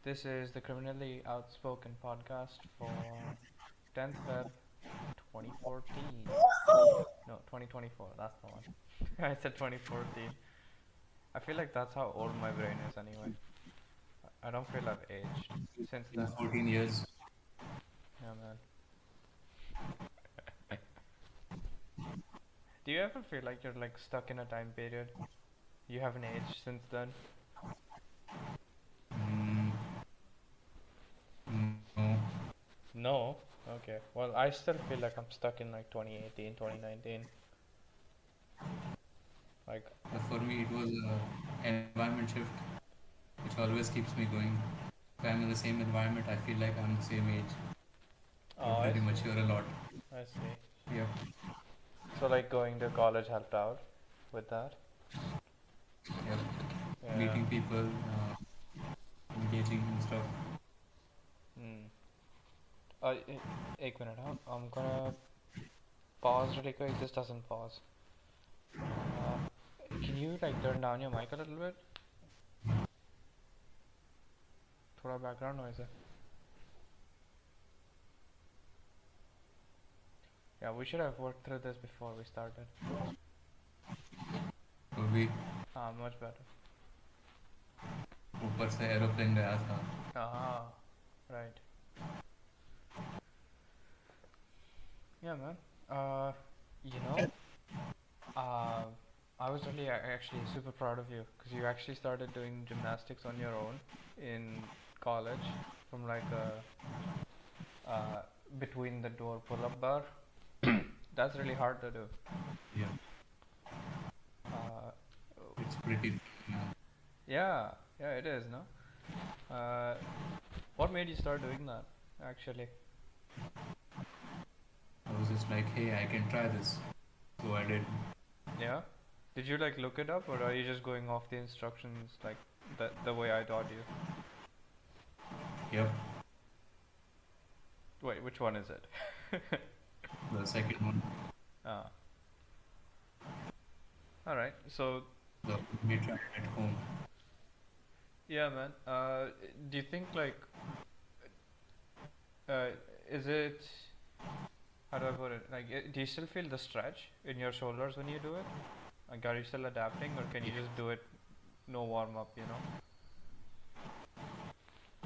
This is the Criminally Outspoken podcast for 10th Feb 2014. No, 2024, that's the one. I said 2014. I feel like that's how old my brain is anyway. I don't feel I've aged since In then. 14 years. Yeah, man. Do you ever feel like you're like stuck in a time period? You haven't aged since then? Mm, no. No? Okay. Well, I still feel like I'm stuck in like 2018, 2019. Like, For me, it was an environment shift, which always keeps me going. If I'm in the same environment, I feel like I'm the same age. oh, Don't I really see. mature a lot. I see. Yep, So, like, going to college helped out with that? yep. Yeah. Meeting people, engaging and stuff. Hmm. Ek minute, huh? I'm gonna pause really quick. This doesn't pause. Uh, can you like turn down your mic a little bit? थोड़ा background noise है. Yeah, we should have worked through this before we started. तो भी Much better. ऊपर से aeroplane गया था. Ah, right. Yeah, man. Uh, you know, uh, I was really actually super proud of you because you actually started doing gymnastics on your own in college from like a uh, between the door pull-up bar. That's really hard to do. Yeah, Uh, it's pretty. Yeah. yeah, yeah, it is, no? Uh, what made you start doing that, actually? I was just like, hey, I can try this. So I did. Yeah? Did you like look it up or are you just going off the instructions like the way I taught you? Yep, Wait, which one is it? the second one. Ah, all right. So, The we tried at home. yeah, man. Do you think like uh, is it how do I put it? Like, do you still feel the stretch in your shoulders when you do it? Like, are you still adapting, or can you just do it no warm up? You know?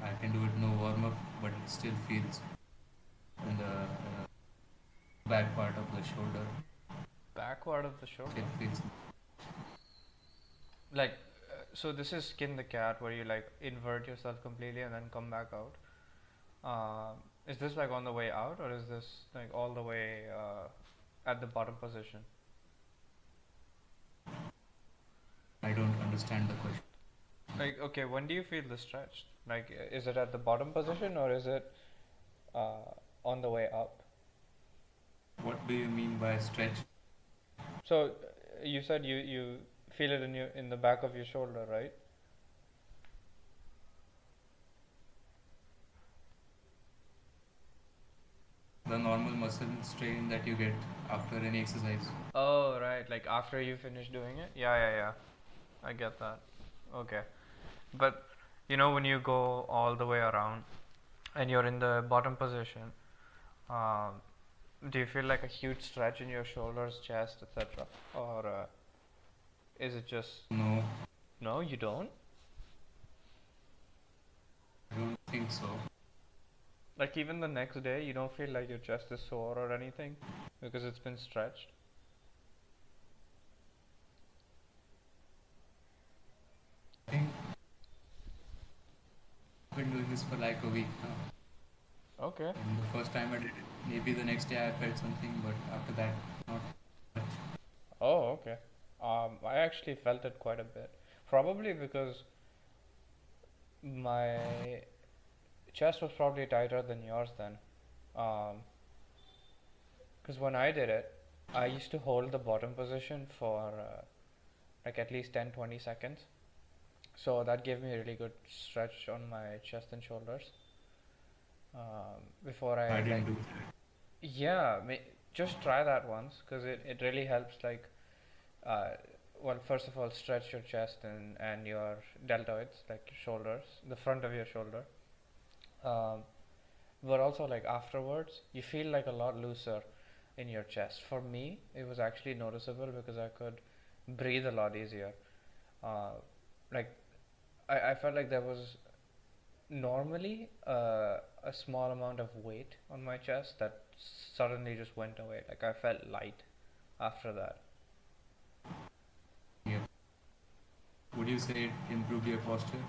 I can do it no warm up, but it still feels in the back part of the shoulder. Backward of the Still shoulder. feels. Like, so this is skin the cat where you like invert yourself completely and then come back out. Is this like on the way out, or is this like all the way at the bottom position? I don't understand the question. Like, okay, when do you feel the stretch? Like, is it at the bottom position or is it on the way up? What do you mean by stretch? So you said you feel it in the back of your shoulder, right? The normal muscle strain that you get after any exercise. Oh, right. Like after you finish doing it? Yeah, yeah, yeah. I get that. Okay. But you know when you go all the way around and you're in the bottom position, um, do you feel like a huge stretch in your shoulders, chest, etc.? Or is it just No, no, you don't? I don't think so. Like even the next day, you don't feel like your chest is sore or anything because it's been stretched? I think I've been doing this for like a week now. Okay. And the first time I did it, maybe the next day I felt something, but after that, not much. Oh, okay. I actually felt it quite a bit. Probably because my chest was probably tighter than yours then. Um, because when I did it, I used to hold the bottom position for like at least 10-20 seconds. So that gave me a really good stretch on my chest and shoulders. Before I I didn't like, do that. yeah, just try that once because it really helps. Like, uh, well, first of all, stretch your chest and your deltoids, like your shoulders, the front of your shoulder. Um, but also, like afterwards, you feel like a lot looser in your chest. For me, it was actually noticeable because I could breathe a lot easier. Uh, like I felt like there was normally a small amount of weight on my chest that suddenly just went away. Like I felt light after that. Yeah. Would you say it improved your posture?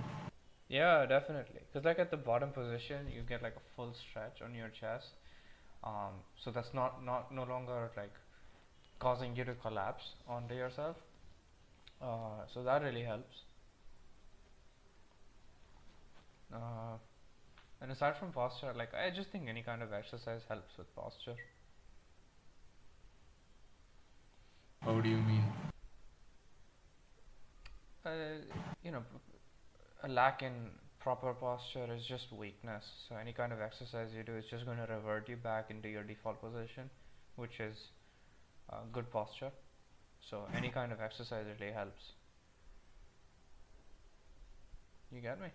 Yeah, definitely. Because like at the bottom position, you get like a full stretch on your chest. So that's not no longer like causing you to collapse onto yourself. So that really helps. Uh, and aside from posture, like I just think any kind of exercise helps with posture. How do you mean? Uh, you know, a lack in proper posture is just weakness. So any kind of exercise you do is just going to revert you back into your default position, which is good posture. So any kind of exercise really helps. You get me?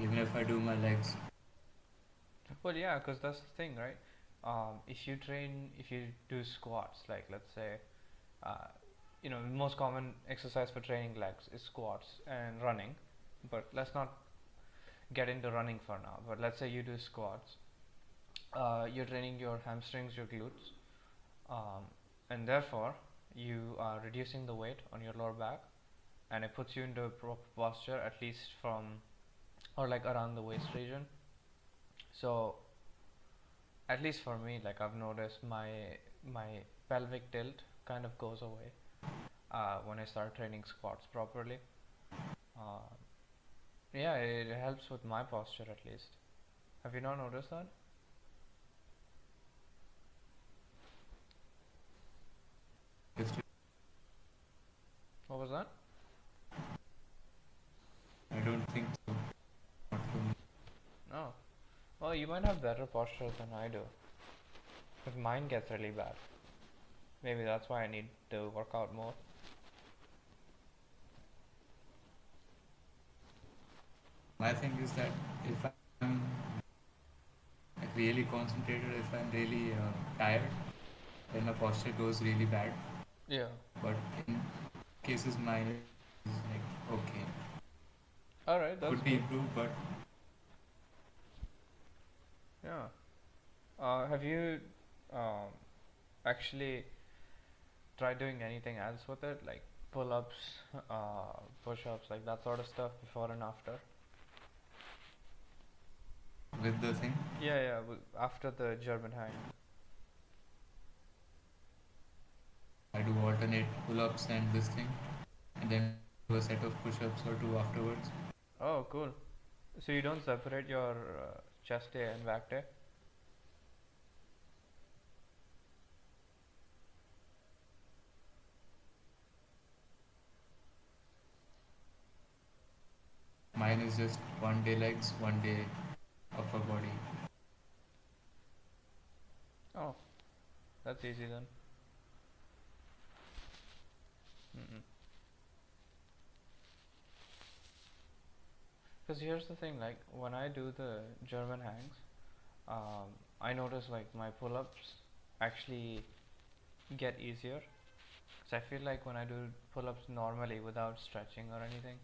Even if I do my legs, Well, yeah, because that's the thing, right? If you do squats, like let's say, uh, the most common exercise for training legs is squats and running. But let's not get into running for now. But let's say you do squats. You're training your hamstrings, your glutes, um, and therefore you are reducing the weight on your lower back, and it puts you into a proper posture at least from or like around the waist region. So at least for me, like I've noticed my pelvic tilt kind of goes away when I start training squats properly. Uh, yeah, it helps with my posture at least. Have you not noticed that? just What was that? I don't think so. Not for me. No. Well, you might have better posture than I do, but mine gets really bad. Maybe that's why I need to work out more. My thing is that if I'm like really concentrated, if I'm really tired, then my posture goes really bad. Yeah. But in cases mine is like okay, All right, that's could be good. improved, but Yeah. Have you um, actually tried doing anything else with it, like pull-ups, push-ups, like that sort of stuff before and after? with the thing Yeah, yeah. After the German hang. I do alternate pull-ups and this thing, and then do a set of push-ups or two afterwards. Oh, cool. So you don't separate your chest day and back day? Mine is just one day legs, one day upper body. Oh, that's easy then. Mm-mm. Because here's the thing, like when I do the German hangs, I notice like my pull-ups actually get easier. So I feel like when I do pull-ups normally without stretching or anything,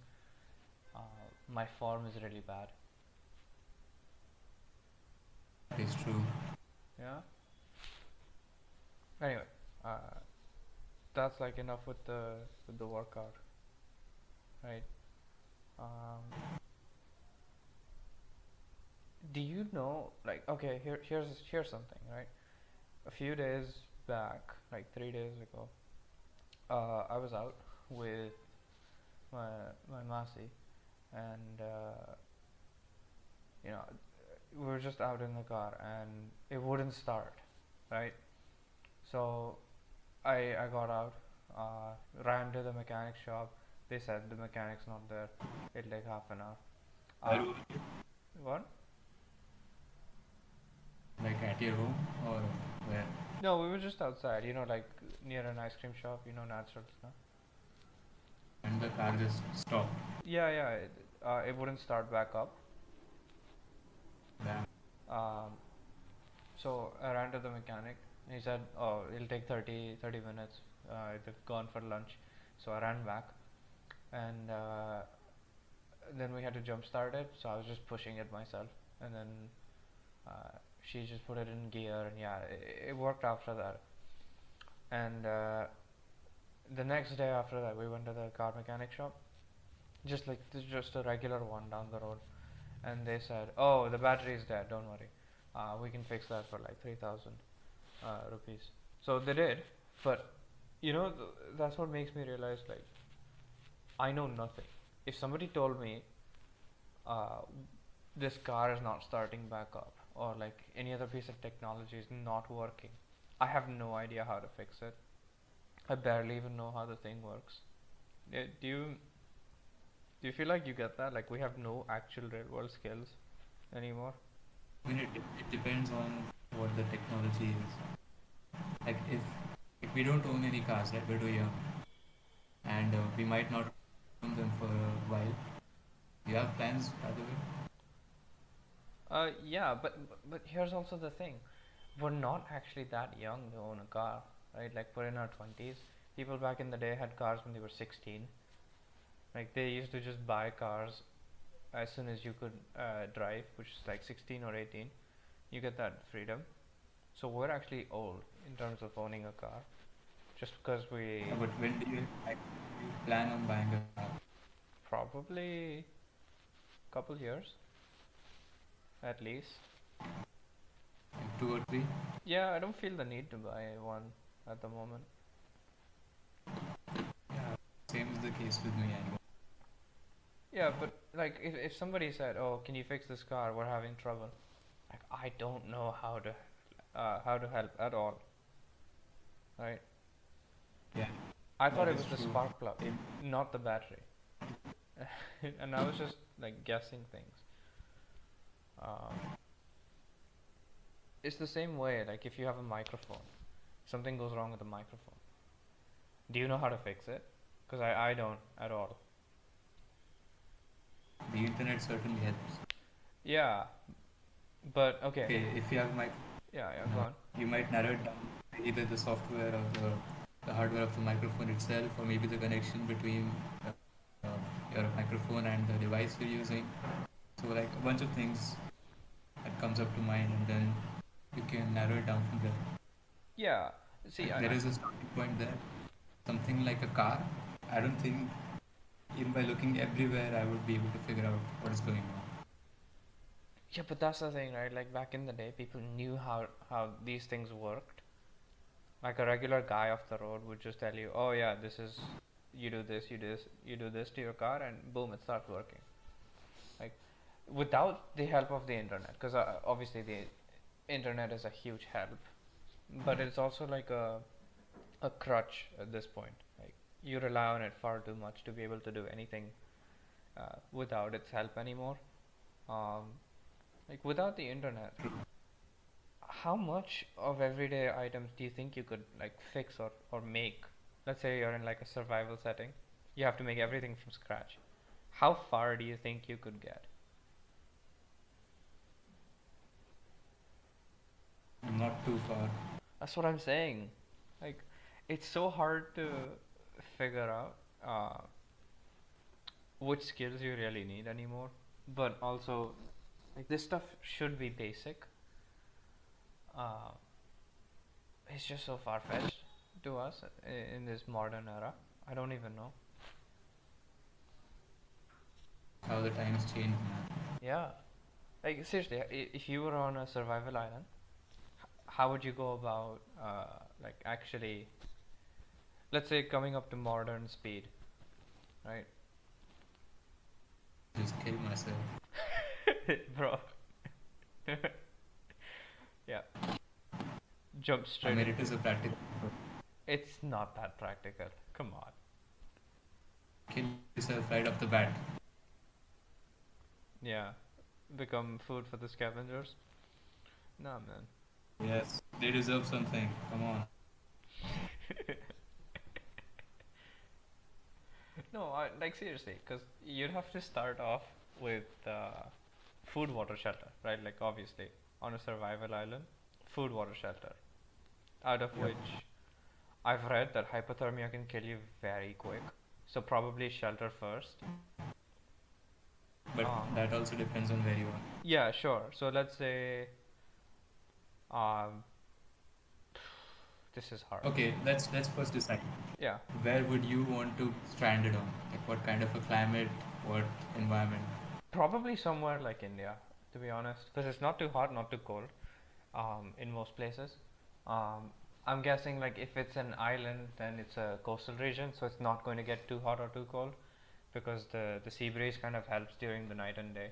my form is really bad. That is true. Yeah. Anyway, uh, that's like enough with the workout, right? Um, do you know like okay here's something, right? A few days back, like 3 days ago, I was out with my my Masi, and you know we were just out in the car and it wouldn't start, right? So I got out, ran to the mechanic shop. They said the mechanic's not there. It'll take half an hour. Where Uh, were you? what? Like at your home or where? No, we were just outside, like near an ice cream shop, natural stuff. and the car just stopped. Yeah, yeah, it wouldn't start back up. Yeah. Um, so I ran to the mechanic. He said, "Oh, it'll take 30 minutes. They've gone for lunch." So I ran back, and then we had to jump start it. So I was just pushing it myself, and then she just put it in gear, and yeah, it worked after that. And the next day after that, we went to the car mechanic shop, just a regular one down the road, and they said, "Oh, the battery is dead. Don't worry, we can fix that for like 3,000 rupees." So they did, but that's what makes me realize, like, I know nothing. If somebody told me uh, this car is not starting back up, or like any other piece of technology is not working, I have no idea how to fix it. I barely even know how the thing works. Do you feel like you get that? Like we have no actual real world skills anymore? I mean, it depends on what the technology is. Like if we don't own any cars, right? We're too young, and we might not own them for a while. You have plans, by the way? Yeah, but here's also the thing. We're not actually that young to own a car, right? Like we're in our 20s. People back in the day had cars when they were 16. Like they used to just buy cars as soon as you could drive, which is like 16 or 18. You get that freedom. So we're actually old in terms of owning a car, just because we Yeah, but when do you plan on buying a car? probably couple years at least. Like 2 or 3? Yeah, I don't feel the need to buy one at the moment. Yeah, same is the case with me. I Yeah, but like if somebody said, "Oh, can you fix this car? We're having trouble." Like I don't know how to help at all, right? Yeah, I thought that it is was the true. spark plug, Same. not the battery, and I was just like guessing things. Um, it's the same way. Like if you have a microphone, something goes wrong with the microphone. Do you know how to fix it? Because I don't at all. The internet certainly helps. Yeah, but okay. Okay, if you have mic, Yeah, yeah, go on. you might narrow it down to either the software or the hardware of the microphone itself, or maybe the connection between your microphone and the device you're using. So, like a bunch of things that comes up to mind, and then you can narrow it down from there. Yeah. See, Like there is a starting point there. Something like a car. I don't think even by looking everywhere I would be able to figure out what is going on. yeah, but that's the thing, right? Like back in the day, people knew how these things worked. Like a regular guy off the road would just tell you, "Oh yeah, this is you do this, you do this to your car, and boom, it starts working." Like without the help of the internet, because obviously the internet is a huge help, but it's also like a crutch at this point. Like you rely on it far too much to be able to do anything without its help anymore. Um, like without the internet, how much of everyday items do you think you could like fix or make? Let's say you're in like a survival setting. You have to make everything from scratch. How far do you think you could get? Not too far. That's what I'm saying. Like, it's so hard to figure out which skills you really need anymore. But also, like this stuff should be basic. Uh, it's just so far fetched to us in this modern era. I don't even know. How the times change, man. Yeah, like seriously, if you were on a survival island, how would you go about like actually, let's say, coming up to modern speed, right? Just kill myself. Bro. Yeah, jump I straight mean, it into is it. a practical. It's not that practical. Come on. Kill yourself right off the bat. Yeah, become food for the scavengers. Nah, man. Yes, they deserve something. Come on. No, like seriously, because you'd have to start off with food, water, shelter, right? Like obviously, on a survival island, food, water, shelter. Out of Yep. which I've read that hypothermia can kill you very quick. So probably shelter first. But Um, that also depends on where you are. yeah, sure. So let's say um, this is hard. Okay, let's first decide. Yeah, Where would you want to strand it on? Like what kind of a climate, what environment? probably somewhere like India, to be honest, because it's not too hot, not too cold. In most places. Um, I'm guessing like if it's an island, then it's a coastal region, so it's not going to get too hot or too cold, because the sea breeze kind of helps during the night and day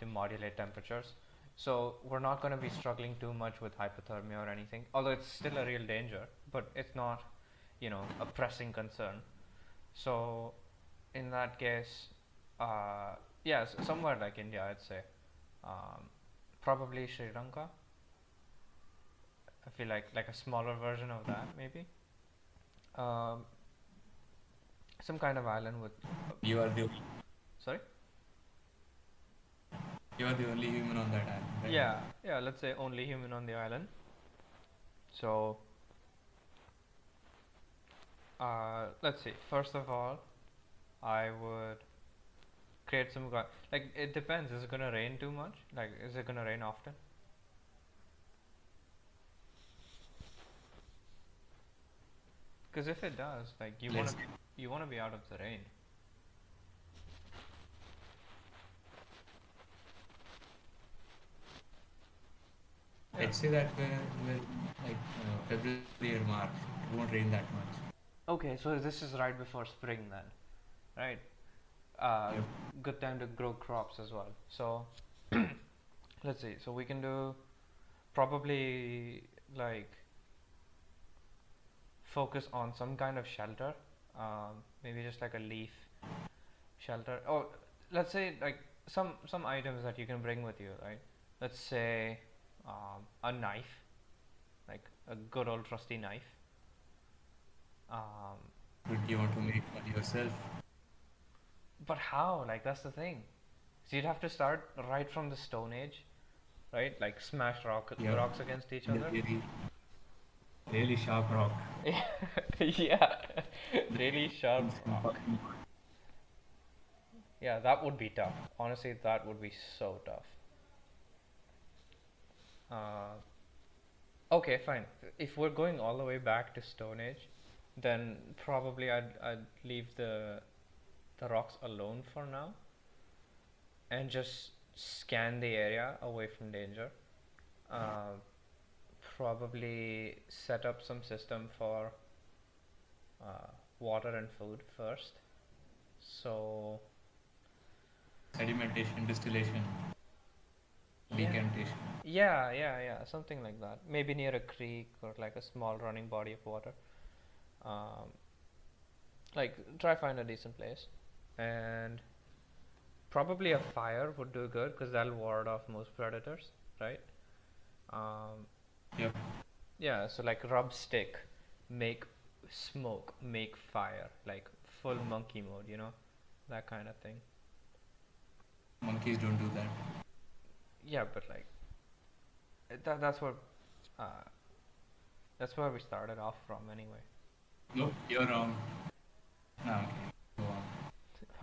to modulate temperatures. So we're not going to be struggling too much with hypothermia or anything, although it's still a real danger, but it's not, a pressing concern. So in that case, yes, somewhere like India, I'd say. Um, Probably Sri Lanka. I feel like a smaller version of that maybe. Um, some kind of island with. You are the Sorry. you are the only human on that island, right? Yeah, yeah. Let's say only human on the island. So let's see. First of all, I would create some like it depends. Is it gonna rain too much? Like, is it gonna rain often? Because if it does, like Let's you wanna be out of the rain. Yeah. let's say that we're like February or March. It won't rain that much. Okay, so this is right before spring then, right? Uh, Yep. Good time to grow crops as well. So let's see. So we can do probably like focus on some kind of shelter. Maybe just like a leaf shelter. Or let's say like some items that you can bring with you, right? Let's say a knife, like a good old trusty knife. Um, Would you want to make one yourself? but how? Like that's the thing. So you'd have to start right from the Stone Age, right? Like smash Yep. rocks against each And a other. really, really sharp rock. Yeah, really sharp And some rock. fucking Yeah, that would be tough. Honestly, that would be so tough. Uh, okay, fine. If we're going all the way back to Stone Age, then probably I'd leave the rocks alone for now and just scan the area away from danger. Uh, Probably set up some system for uh, water and food first. So sedimentation, distillation, yeah, decantation. yeah, something like that. Maybe near a creek or like a small running body of water. Um, like try find a decent place, and probably a fire would do good because that'll ward off most predators, right? Um, Yep. yeah, so like rub stick, make smoke, make fire, like full monkey mode, that kind of thing. Monkeys don't do that. Yeah, but like uh, that's where we started off from anyway. Nope, you're wrong. No, okay. Go on.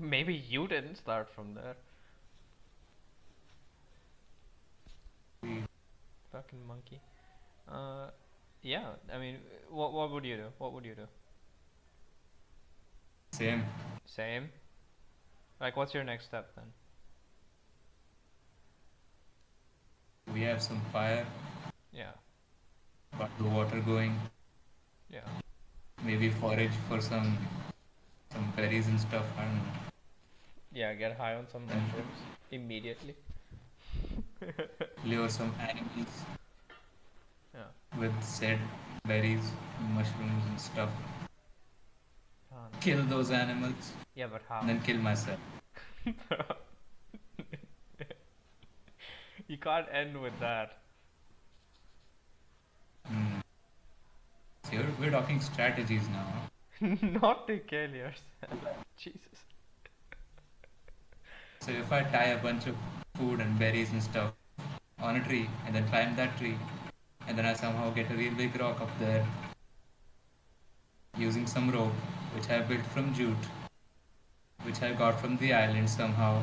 Maybe you didn't start from there. We- Fucking monkey. Uh, yeah. I mean, what would you do? What would you do? Same. Same. Like, what's your next step then? We have some fire, Yeah. got the water going, Yeah. maybe forage for some berries and stuff, I don't know. Yeah. Get high on some And mushrooms immediately. lure some animals Yeah. with said berries, mushrooms and stuff. Oh, no. Kill those animals Yeah, but and how? then kill myself. You can't end with that. we're talking strategies now. Not to kill yourself. Jesus. So if I tie a bunch of food and berries and stuff on a tree and then climb that tree, and then I somehow get a real big rock up there using some rope, which I built from jute, which I got from the island somehow,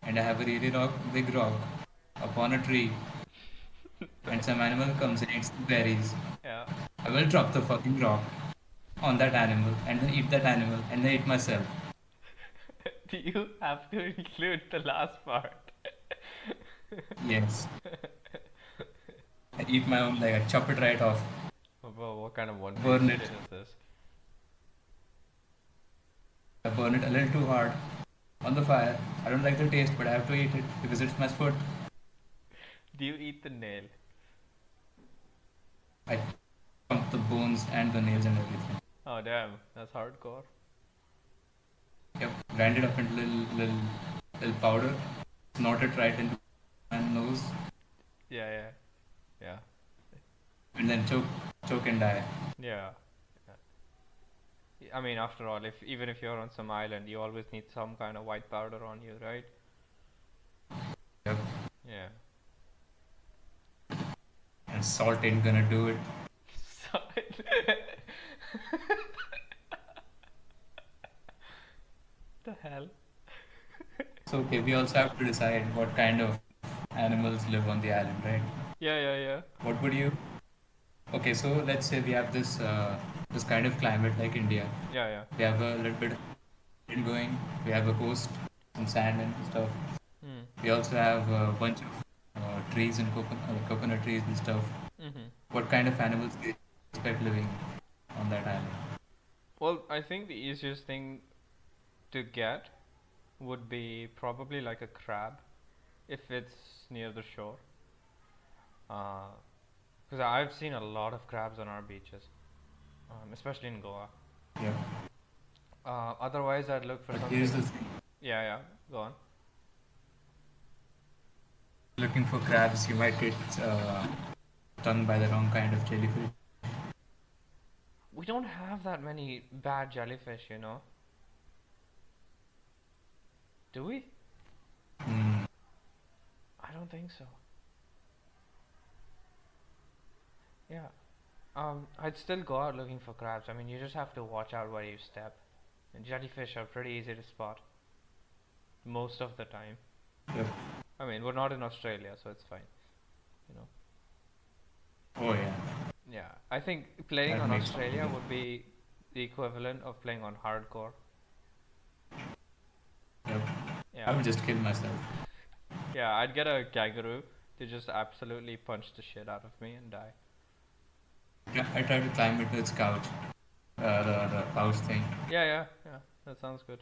and I have a really big rock upon a tree, and some animal comes and eats the berries. Yeah. I will drop the fucking rock on that animal and then eat that animal and then eat myself. Do you have to include the last part? Yes. I eat my own leg, I chop it right off, Well, what kind of One Piece burn it. shit is this? I burn it a little too hard on the fire. I don't like the taste, but I have to eat it because it's my food. Do you eat the nail? I chomp the bones and the nails and everything. Oh damn, that's hardcore. Yep, grind it up into little powder, snort it right into my nose, Yeah, yeah, and then choke and die. yeah, yeah. I mean, after all, if even if you're on some island, you always need some kind of white powder on you, right? Yep. Yeah. And salt ain't gonna do it. So, the hell? So okay, we also have to decide what kind of animals live on the island, right? Yeah. What would you? Okay, so let's say we have this kind of climate like India. Yeah. We have a little bit of wind going. We have a coast, some sand and stuff. Hmm. We also have a bunch of trees and coconut trees and stuff. Mm-hmm. What kind of animals do you expect living on that island? Well, I think the easiest thing to get would be probably like a crab, if it's near the shore. Because I've seen a lot of crabs on our beaches, especially in Goa. Yeah. Otherwise, I'd look for But something. here's the thing. Yeah. Go on. Looking for crabs, you might get stung by the wrong kind of jellyfish. We don't have that many bad jellyfish, you know. Do we? Hmm. I don't think so. Yeah. I'd still go out looking for crabs. I mean, you just have to watch out where you step. And jellyfish are pretty easy to spot most of the time. Yep. I mean, we're not in Australia, so it's fine. You know. Oh yeah. Yeah, I think playing That on makes Australia sense. would be the equivalent of playing on hardcore. Yep. I Yeah. would just kill myself. Yeah, I'd get a kangaroo to just absolutely punch the shit out of me and die. Yeah, I try to climb into its couch, the pouch thing. Yeah. That sounds good.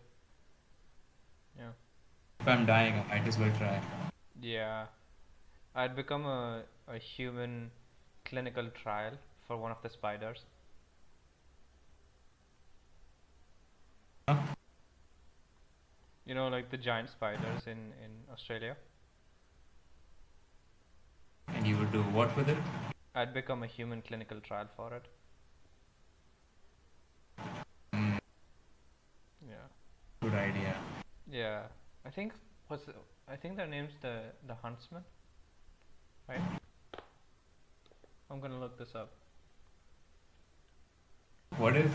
Yeah. If I'm dying, I might as well try. Yeah. I'd become a human clinical trial for one of the spiders. Huh? You know, like the giant spiders in Australia. And you would do what with it? I'd become a human clinical trial for it. Mm, Yeah. good idea. Yeah. I think I think their name's the huntsman, right? I'm gonna look this up. What if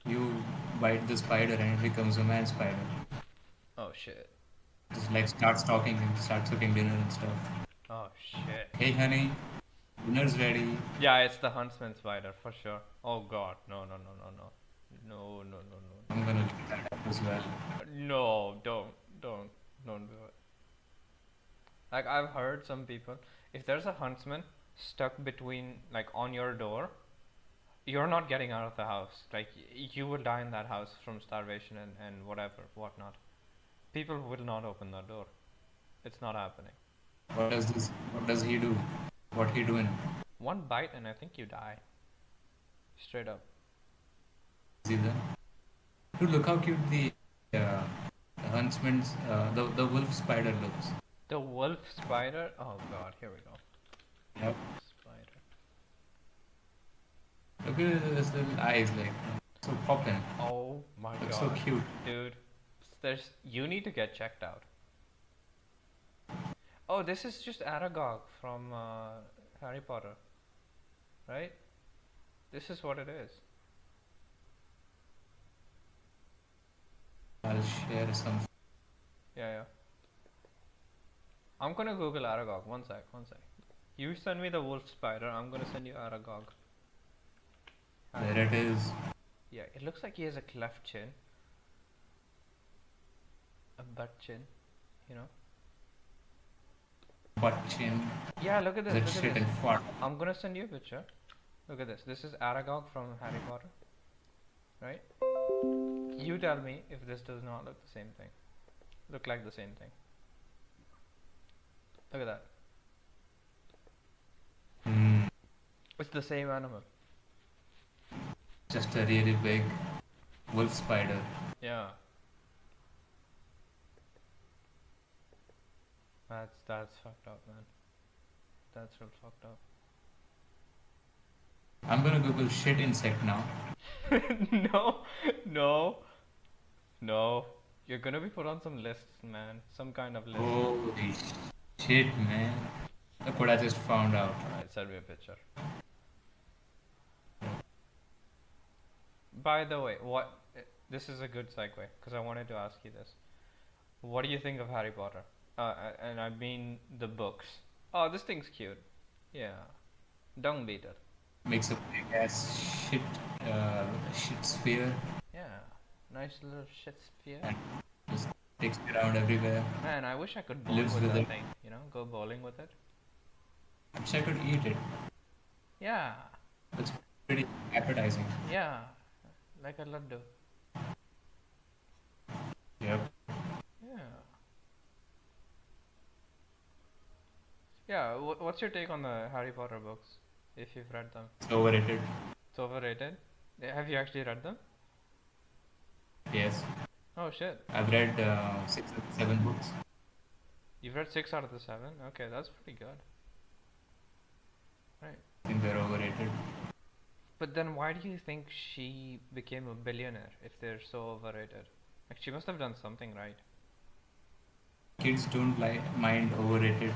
you bite the spider and it becomes a man spider? Oh shit. Just like starts talking and starts cooking dinner and stuff. Oh shit. Hey honey, dinner's ready. Yeah, it's the huntsman spider for sure. Oh god, no. No. I'm gonna look that up as well. No, don't do it. Like I've heard some people, if there's a huntsman stuck between like on your door, you're not getting out of the house. Like you will die in that house from starvation and whatnot. People will not open the door. It's not happening. What does he do? What he doing? One bite and I think you die. Straight up. Is he there? Dude, look how cute the huntsman's the wolf spider looks. The wolf spider? Oh god, here we go. Yep. Spider. Look at his little eyes, like so poppin'. Oh my Looks so god, cute. dude. You need to get checked out. Oh, this is just Aragog from Harry Potter, right? This is what it is. I'll share some. Yeah, yeah. I'm gonna Google Aragog. One sec, one sec. You send me the wolf spider. I'm gonna send you Aragog. There it is. Yeah, it looks like he has a cleft chin, a butt chin, you know. Butt chin. Yeah, look at this. That Look at shit this. and fart. I'm gonna send you a picture. Look at this. This is Aragog from Harry Potter, right? You tell me if this does not look the same thing. Look like the same thing. Look at that. Hmm. It's the same animal. Just a really big wolf spider. Yeah. That's fucked up, man. That's real fucked up. I'm gonna Google shit insect now. No, no, no. You're gonna be put on some lists, man. Some kind of list. Holy shit, man. Look what I just found out. Alright, send me a picture. By the way, this is a good segue because I wanted to ask you this. What do you think of Harry Potter? And I mean the books. Oh, this thing's cute. Yeah. Dung beetle. Makes a big ass shit sphere Yeah. Nice little shit sphere. and just takes it around everywhere. Man, I wish I could bowl Lives with with that it. thing. You know, go bowling with it. I wish I could eat it. Yeah. It's pretty appetizing. Yeah. Like a laddu. Yep. Yeah. Yeah. What's your take on the Harry Potter books? If you've read them, It's overrated. it's overrated. Have you actually read them? Yes. Oh shit. I've read 6 or 7 books. You've read 6 out of the 7. Okay, that's pretty good. Right. I think they're overrated. But then why do you think she became a billionaire if they're so overrated? Like she must have done something right. Kids don't mind overrated.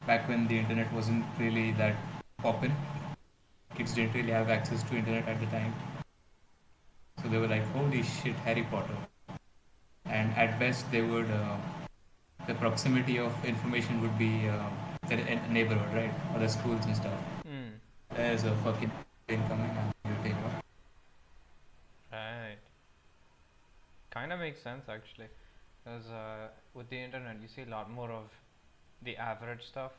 Back when the internet wasn't really that poppin', kids didn't really have access to internet at the time. So they were like, holy shit, Harry Potter. And at best, the proximity of information would be the neighborhood, right? Or the schools and stuff. Hmm. There's a fucking incoming and you take off. Right. Kind of makes sense actually. Because with the internet, you see a lot more of the average stuff.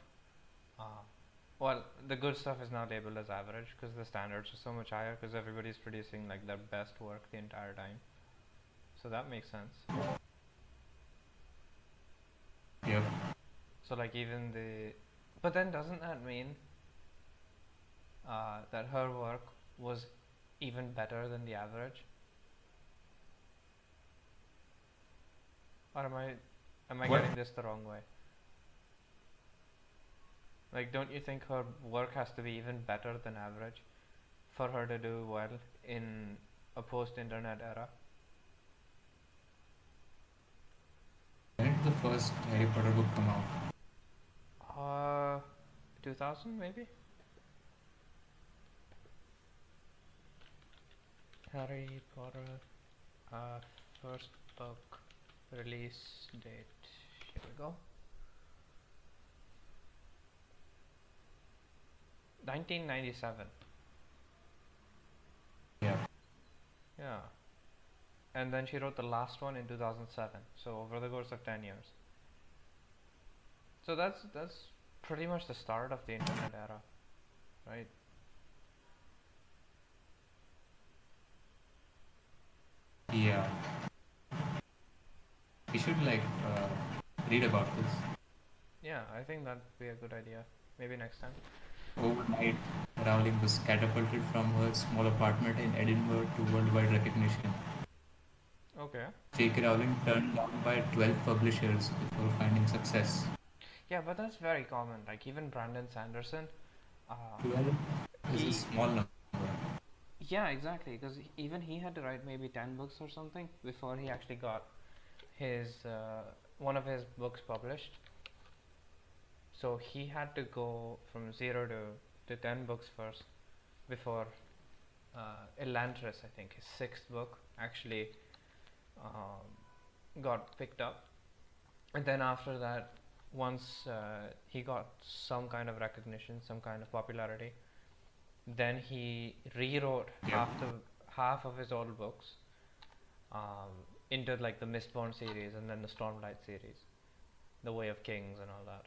Well, the good stuff is now labeled as average because the standards are so much higher because everybody's producing like their best work the entire time. So that makes sense. Yep. So like even but then doesn't that mean that her work was even better than the average? Or am I What? getting this the wrong way? Like, don't you think her work has to be even better than average for her to do well in a post-internet era? When did the first Harry Potter book come out? 2000 maybe? Harry Potter, first book release date. Here we go. 1997. Yeah. Yeah. And then she wrote the last one in 2007. So over the course of 10 years. So that's pretty much the start of the internet era, right? Yeah. We should read about this. Yeah, I think that'd be a good idea. Maybe next time. Overnight, Rowling was catapulted from her small apartment in Edinburgh to worldwide recognition. Okay. J.K. Rowling turned down by 12 publishers before finding success. Yeah, but that's very common. Like even Brandon Sanderson, 12 is a he small number. Yeah, exactly. Because even he had to write maybe 10 books or something before he actually got his one of his books published. So he had to go from zero to 10 books first before Elantris, I think, his sixth book, actually got picked up. And then after that, once he got some kind of recognition, some kind of popularity, then he rewrote Yep. half of his old books um, into like the Mistborn series and then the Stormlight series, the Way of Kings and all that.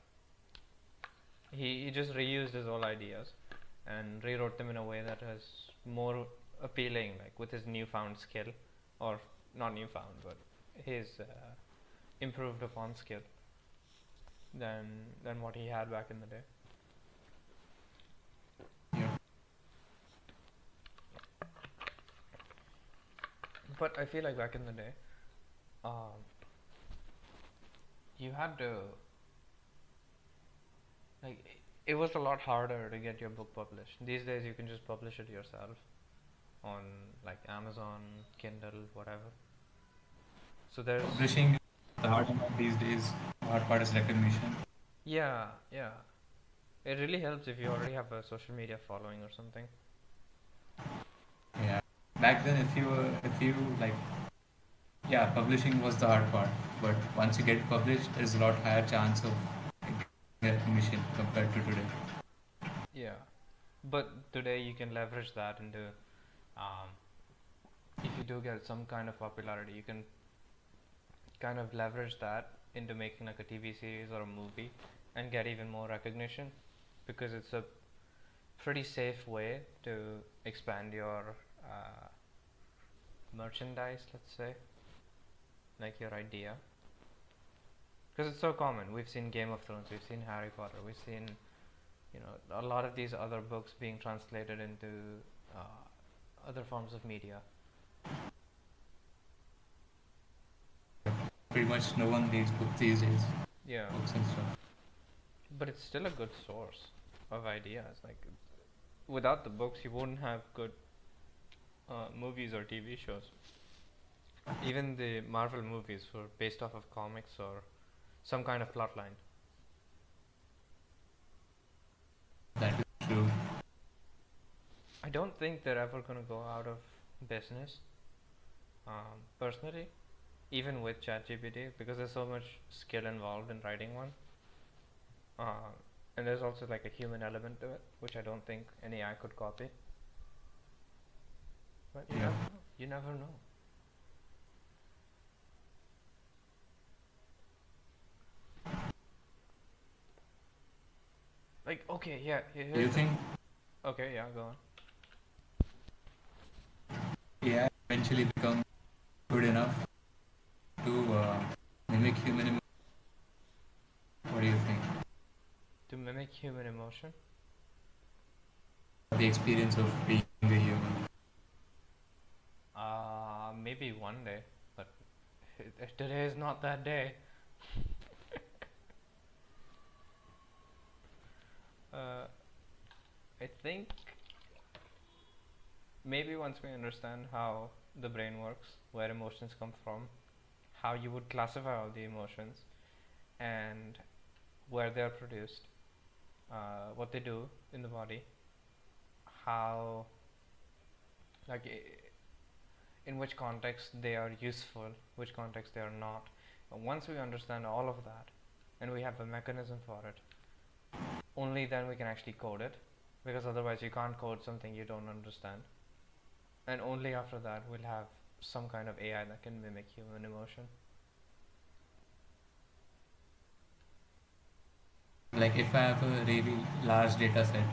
He just reused his old ideas and rewrote them in a way that is more appealing, like with his newfound skill, or not newfound, but his improved upon skill than what he had back in the day. Yep. But I feel like back in the day, um, you had to like it was a lot harder to get your book published. These days, you can just publish it yourself on like Amazon, Kindle, whatever. So there's Publishing, the hard part these days, the hard part is recognition. yeah, yeah. It really helps if you already have a social media following or something. Yeah. Back then, if you like, yeah, publishing was the hard part. But once you get it published, there's a lot higher chance of getting recognition compared to today. Yeah, but today you can leverage that into um, if you do get some kind of popularity, you can kind of leverage that into making like a TV series or a movie and get even more recognition because it's a pretty safe way to expand your merchandise, let's say, like your idea. Because it's so common. We've seen Game of Thrones, we've seen Harry Potter, we've seen, you know, a lot of these other books being translated into other forms of media. Pretty much no one reads books these days, Yeah, books and stuff. but it's still a good source of ideas. Like, without the books, you wouldn't have good movies or TV shows. Even the Marvel movies were based off of comics or some kind of plotline. That is true. I don't think they're ever going to go out of business, personally, even with ChatGPT, because there's so much skill involved in writing one. Uh, and there's also like a human element to it, which I don't think any AI could copy. But you Yeah. never know. You never know. Like, okay, yeah, Do you here's the. think Okay, yeah, go on. AI eventually become good enough to mimic human emotion? What do you think? To mimic human emotion? The experience of being a human. Maybe one day, but today is not that day. Uh, I think maybe once we understand how the brain works, where emotions come from, how you would classify all the emotions, and where they are produced, what they do in the body, how, like, in which context they are useful, which context they are not. Once we understand all of that, and we have a mechanism for it, only then we can actually code it, because otherwise you can't code something you don't understand. And only after that we'll have some kind of AI that can mimic human emotion. Like if I have a really large data set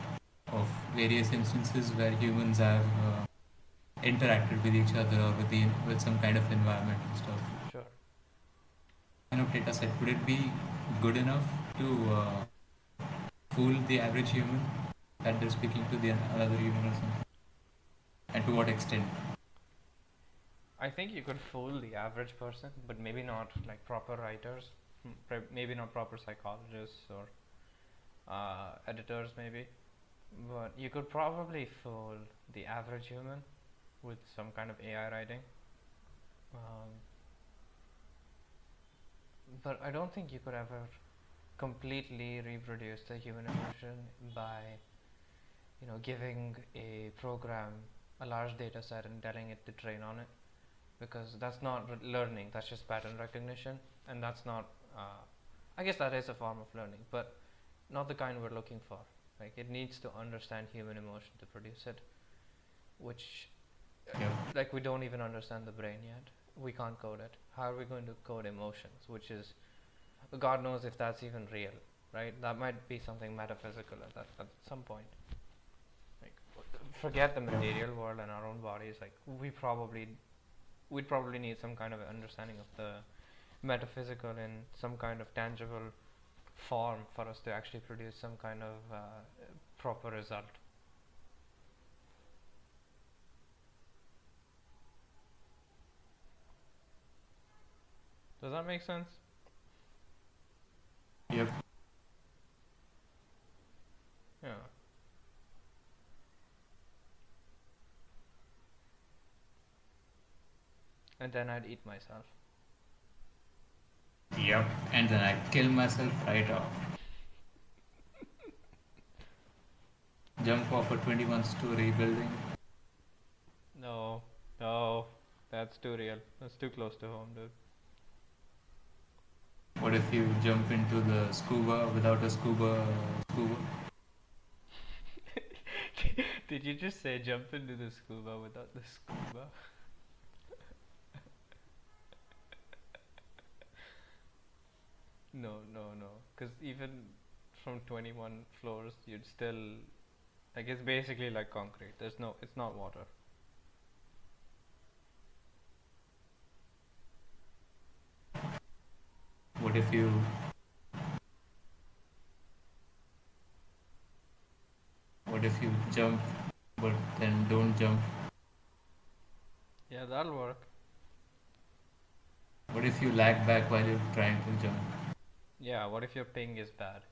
of various instances where humans have interacted with each other or with some kind of environment and stuff, Sure. kind of data set, would it be good enough to fool the average human that they're speaking to the another human or something? And to what extent? I think you could fool the average person, but maybe not like proper writers, maybe not proper psychologists or editors, maybe. But you could probably fool the average human with some kind of AI writing. Um, but I don't think you could ever completely reproduce the human emotion by, giving a program a large data set and telling it to train on it, because that's not learning, that's just pattern recognition, and that's not, I guess that is a form of learning, but not the kind we're looking for. Like, it needs to understand human emotion to produce it, which, Yeah. like, we don't even understand the brain yet. We can't code it. How are we going to code emotions? Which is, God knows if that's even real, right? That might be something metaphysical at some point. Like, forget the material world and our own bodies. Like, we'd probably need some kind of understanding of the metaphysical in some kind of tangible form for us to actually produce some kind of proper result. Does that make sense? Yep. Yeah. And then I'd eat myself. Yep. And then I kill myself right off. Jump off a 21-story building. No, no, that's too real. That's too close to home, dude. What if you jump into the scuba without a scuba? Did you just say jump into the scuba without the scuba? No, no, no. Because even from 21 floors, you'd still, like, it's basically like concrete. It's not water. What if you jump but then don't jump? Yeah, that'll work. What if you lag back while you're trying to jump? Yeah, what if your ping is bad?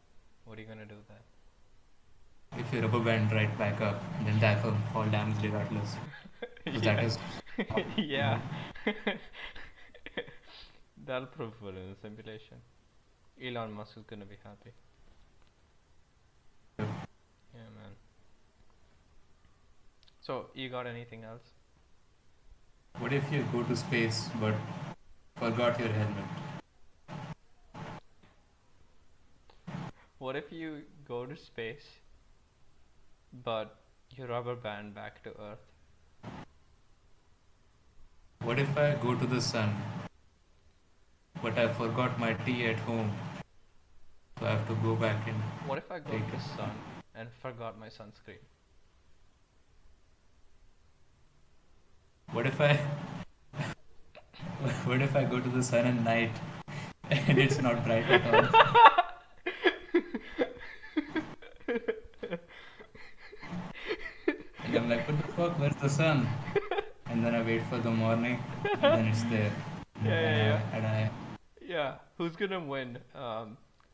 What are you gonna do then? If you rubber band right back up, then die from fall damage regardless. Because that Yeah, is yeah. That'll prove it in the simulation. Elon Musk is gonna be happy. Yeah, man. So, you got anything else? What if you go to space but forgot your helmet? What if you go to space, but you rubber band back to Earth? What if I go to the sun but I forgot my tea at home? So I have to go back and What if I go take to the it. sun and forgot my sunscreen? What if I what if I go to the sun at night and it's not bright at all? And I'm like, what the fuck, where's the sun? And then I wait for the morning and then it's there. Yeah, yeah, yeah. And I Yeah, who's gonna win?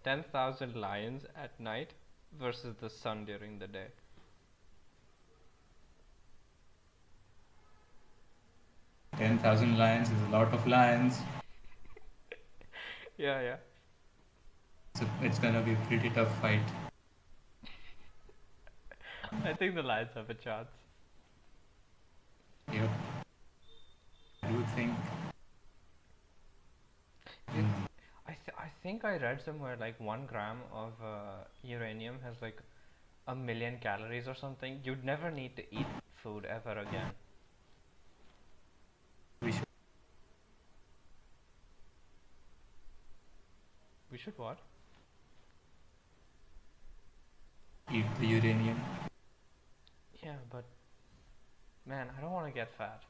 10,000 lions at night versus the sun during the day? 10,000 lions is a lot of lions. Yeah, yeah. So it's gonna be a pretty tough fight. I think the lions have a chance. Yep. I do think. You, I think I read somewhere like 1 gram of uranium has like 1 million calories or something. You'd never need to eat food ever again. We should We should what? eat the uranium. Yeah, but man, I don't want to get fat.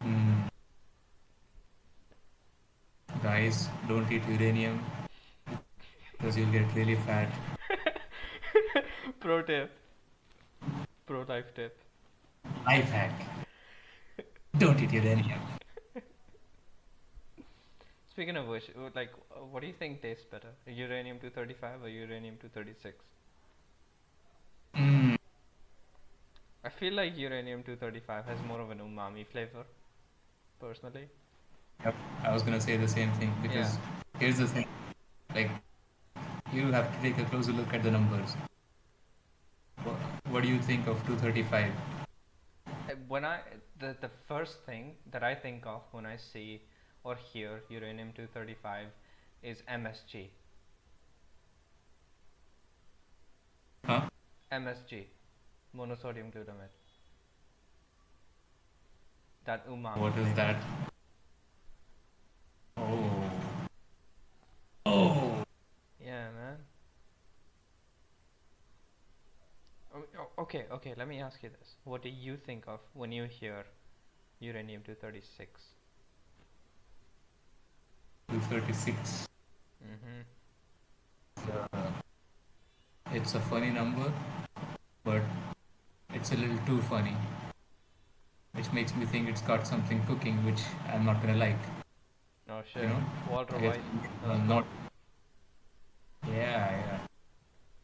Mm. Guys, don't eat uranium because you'll get really fat. Pro tip. Pro life tip. Life hack. Don't eat uranium. Speaking of which, like, what do you think tastes better? Uranium 235 or uranium 236? Mm. I feel like uranium 235 has more of an umami flavor, personally. Yep. I was gonna say the same thing Yeah. because here's the thing, like you have to take a closer look at the numbers. What do you think of 235? When the first thing that I think of when I see or hear uranium 235 is MSG. Huh? MSG, monosodium glutamate. That umami What is flavor. that? Oh. Oh. Yeah, man. Okay, okay, let me ask you this. What do you think of when you hear uranium 236? 236. Mm-hmm. Uh, it's a funny number, but it's a little too funny, which makes me think it's got something cooking which I'm not gonna like. Oh You shit. know, Walter I guess White. Huh? not. Yeah, yeah.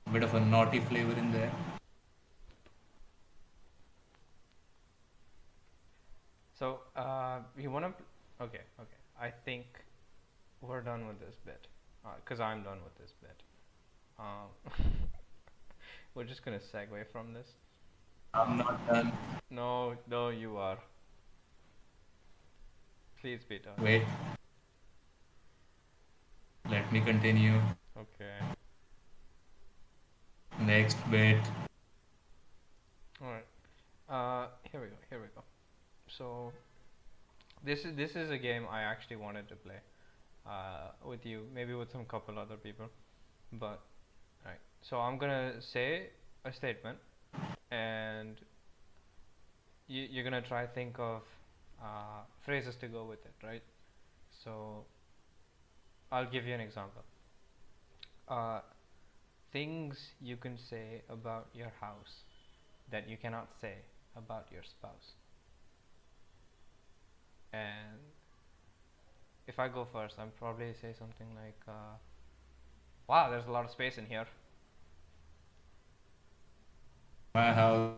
A bit of a naughty flavor in there. So, you wanna? Okay, okay. I think we're done with this bit. Cause I'm done with this bit. We're just gonna segue from this. I'm not done. No, no, you are. Please be done. Wait, let me continue. Okay. Next bit. All right. Here we go. Here we go. So this is a game I actually wanted to play with you, maybe with some couple other people. But right. So I'm gonna say a statement, and you're gonna try think of phrases to go with it, right? So I'll give you an example. Uh, things you can say about your house that you cannot say about your spouse. And if I go first, I'll probably say something like, "Wow, there's a lot of space in here." My house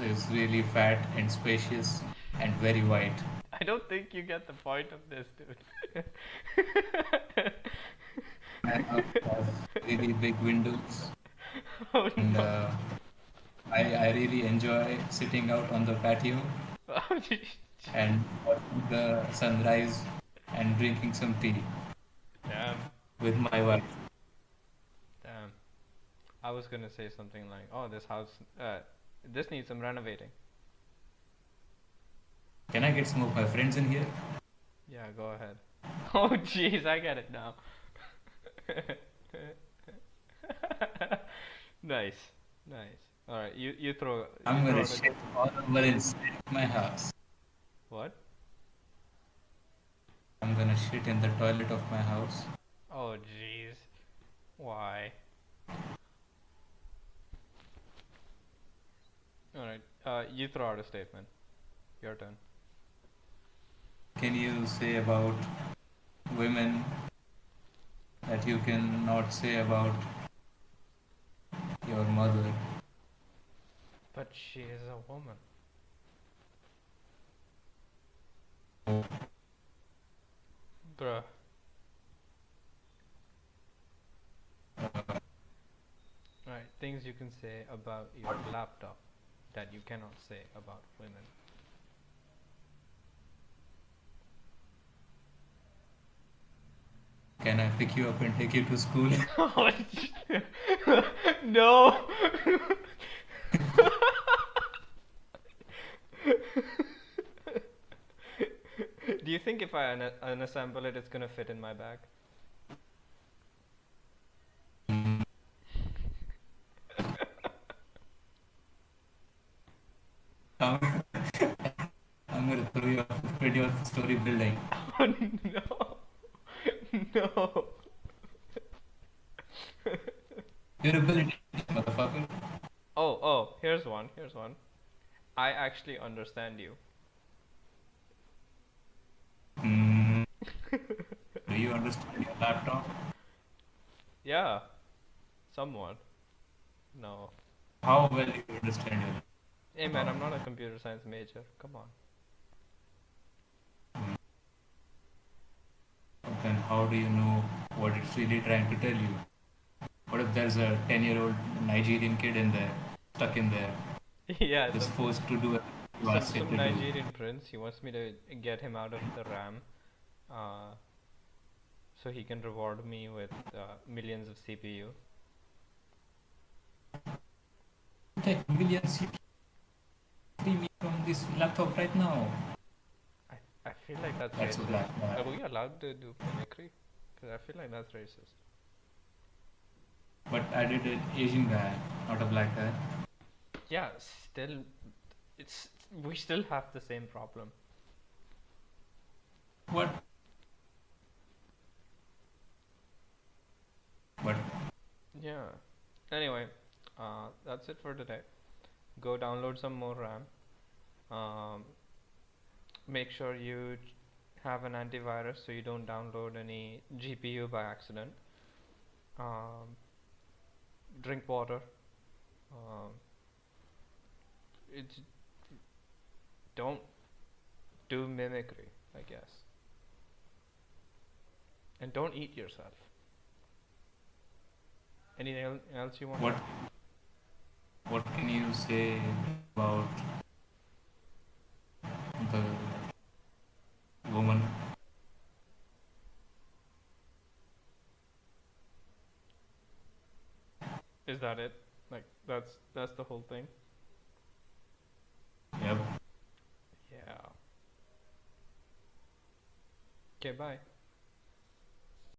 is really fat and spacious and very wide. I don't think you get the point of this, dude. My house has really big windows, Oh and no. I really enjoy sitting out on the patio Oh, and watching the sunrise and drinking some tea damn, with my wife. damn. I was gonna say something like, "Oh, this house, this needs some renovating." Can I get some of my friends in here? Yeah, go ahead. Oh, jeez, I get it now. Nice, nice. All right, you I'm throw gonna out a shit good. all over inside my house. What? I'm gonna shit in the toilet of my house. Oh, jeez. Why? All right, you throw out a statement. Your turn. Can you say about women that you cannot say about your mother? But she is a woman. Bruh. Alright, things you can say about your laptop that you cannot say about women. Can I pick you up and take you to school? Oh, no! Do you think if I unassemble it, it's gonna fit in my bag? I'm, I'm gonna throw you off the 20th story building. Oh no! No! Durability, motherfucker. Oh, oh, here's one, here's one. I actually understand you. Hmm. Do you understand your laptop? Yeah, somewhat. No. How well do you understand your laptop? Hey man, I'm not a computer science major. Come on. Then how do you know what it's really trying to tell you? What if there's a 10-year-old Nigerian kid in there, stuck in there, Yeah, just forced to do what you asked him some to do? Nigerian prince. He wants me to get him out of the RAM, uh, so he can reward me with millions of CPU. Take millions you free me from this laptop right now. I I feel like that's That's a racist. black guy. Are we allowed to do mimicry? Because I feel like that's racist. But I did an Asian guy, not a black guy. Yeah, still, it's we still have the same problem. What? But Yeah. Anyway, that's it for today. Go download some more RAM. Um, make sure you have an antivirus so you don't download any GPU by accident. Um, drink water. Um, it's don't do mimicry, I guess, and don't eat yourself. Anything else you want to what? add? What can you say about the woman? Is that it? Like that's the whole thing. Yep. Yeah. Okay, bye.